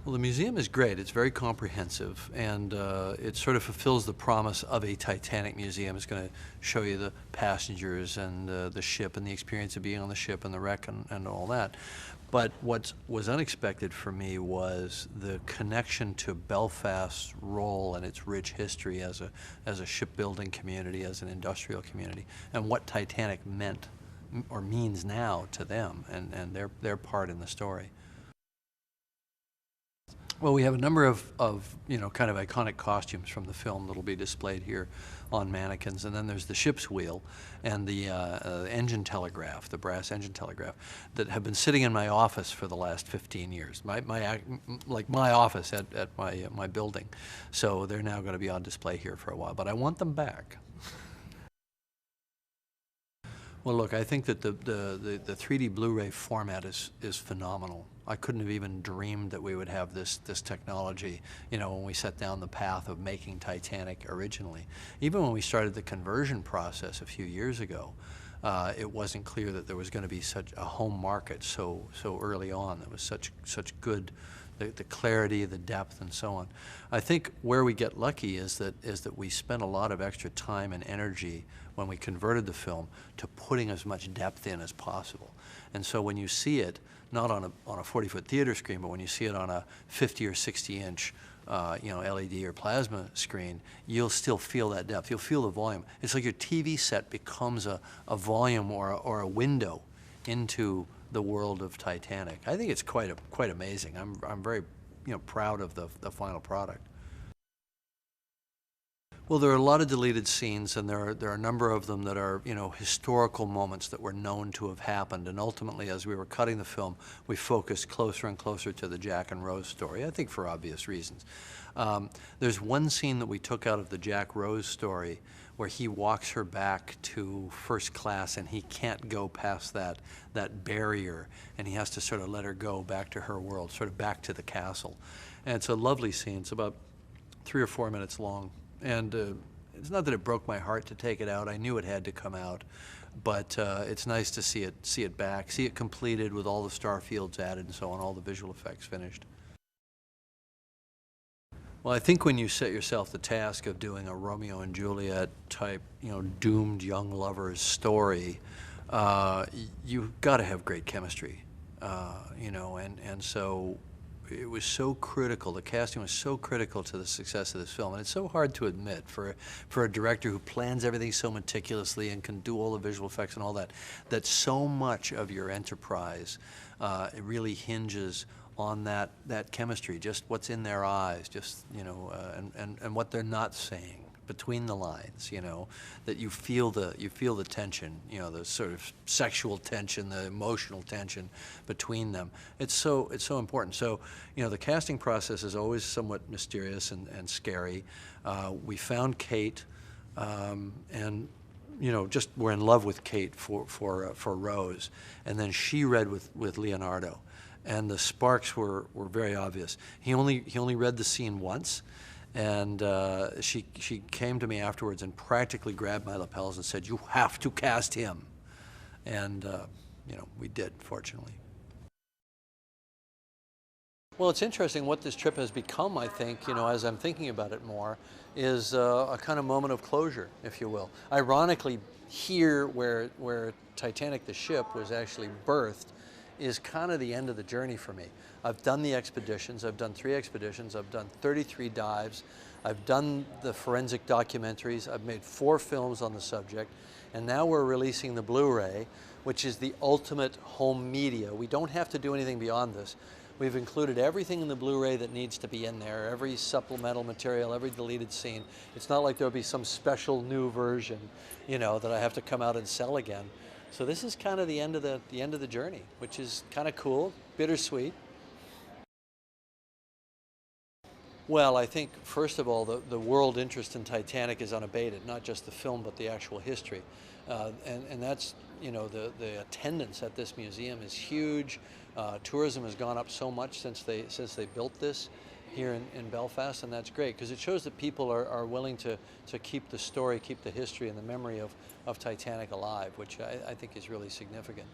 Well, the museum is great. It's very comprehensive, and it sort of fulfills the promise of a Titanic museum. It's going to show you the passengers and the ship and the experience of being on the ship and the wreck and all that. But what was unexpected for me was the connection to Belfast's role and its rich history as a shipbuilding community, as an industrial community, and what Titanic meant or means now to them and their part in the story. Well, we have a number of kind of iconic costumes from the film that'll be displayed here on mannequins, and then there's the ship's wheel and the engine telegraph, the brass engine telegraph, that have been sitting in my office for the last 15 years. My office at my building. So they're now going to be on display here for a while, but I want them back. Well, look, I think that the 3D Blu-ray format is phenomenal. I couldn't have even dreamed that we would have this technology, when we set down the path of making Titanic originally. Even when we started the conversion process a few years ago, it wasn't clear that there was going to be such a home market so early on. There was such good, the clarity, the depth, and so on. I think where we get lucky is that we spent a lot of extra time and energy when we converted the film to putting as much depth in as possible. And so when you see it, not on a 40-foot theater screen, but when you see it on a 50 or 60-inch LED or plasma screen, you'll still feel that depth. You'll feel the volume. It's like your TV set becomes a volume or a window into the world of Titanic. I think it's quite amazing. I'm very proud of the final product. Well, there are a lot of deleted scenes, and there are a number of them that are historical moments that were known to have happened. And ultimately, as we were cutting the film, we focused closer and closer to the Jack and Rose story. I think for obvious reasons. There's one scene that we took out of the Jack Rose story where he walks her back to first class, and he can't go past that barrier, and he has to sort of let her go back to her world, sort of back to the castle. And it's a lovely scene. It's about 3 or 4 minutes long. And it's not that it broke my heart to take it out. I knew it had to come out, but it's nice to see it back, see it completed with all the star fields added and so on, all the visual effects finished. Well, I think when you set yourself the task of doing a Romeo and Juliet type, doomed young lovers story, you've got to have great chemistry, and so it was so critical, the casting was so critical to the success of this film, and it's so hard to admit for a director who plans everything so meticulously and can do all the visual effects and all that so much of your enterprise it really hinges on that chemistry, just what's in their eyes, just and what they're not saying between the lines, that you feel the tension, the sort of sexual tension, the emotional tension between them. It's so important. So, the casting process is always somewhat mysterious and scary. We found Kate, and just we're in love with Kate for Rose, and then she read with Leonardo, and the sparks were very obvious. He only read the scene once. And she came to me afterwards and practically grabbed my lapels and said, "You have to cast him." And we did, fortunately. Well, it's interesting what this trip has become, I think, as I'm thinking about it more, is a kind of moment of closure, if you will. Ironically, here where Titanic the ship was actually birthed is kind of the end of the journey for me. I've done the expeditions. I've done 3 expeditions. I've done 33 dives. I've done the forensic documentaries. I've made 4 films on the subject. And now we're releasing the Blu-ray, which is the ultimate home media. We don't have to do anything beyond this. We've included everything in the Blu-ray that needs to be in there, every supplemental material, every deleted scene. It's not like there'll be some special new version, that I have to come out and sell again. So this is kind of the end of the journey, which is kind of cool, bittersweet. Well, I think, first of all, the world interest in Titanic is unabated, not just the film, but the actual history. And that's, the attendance at this museum is huge. Tourism has gone up so much since they built this here in Belfast, and that's great, because it shows that people are willing to keep the story, keep the history and the memory of Titanic alive, which I think is really significant.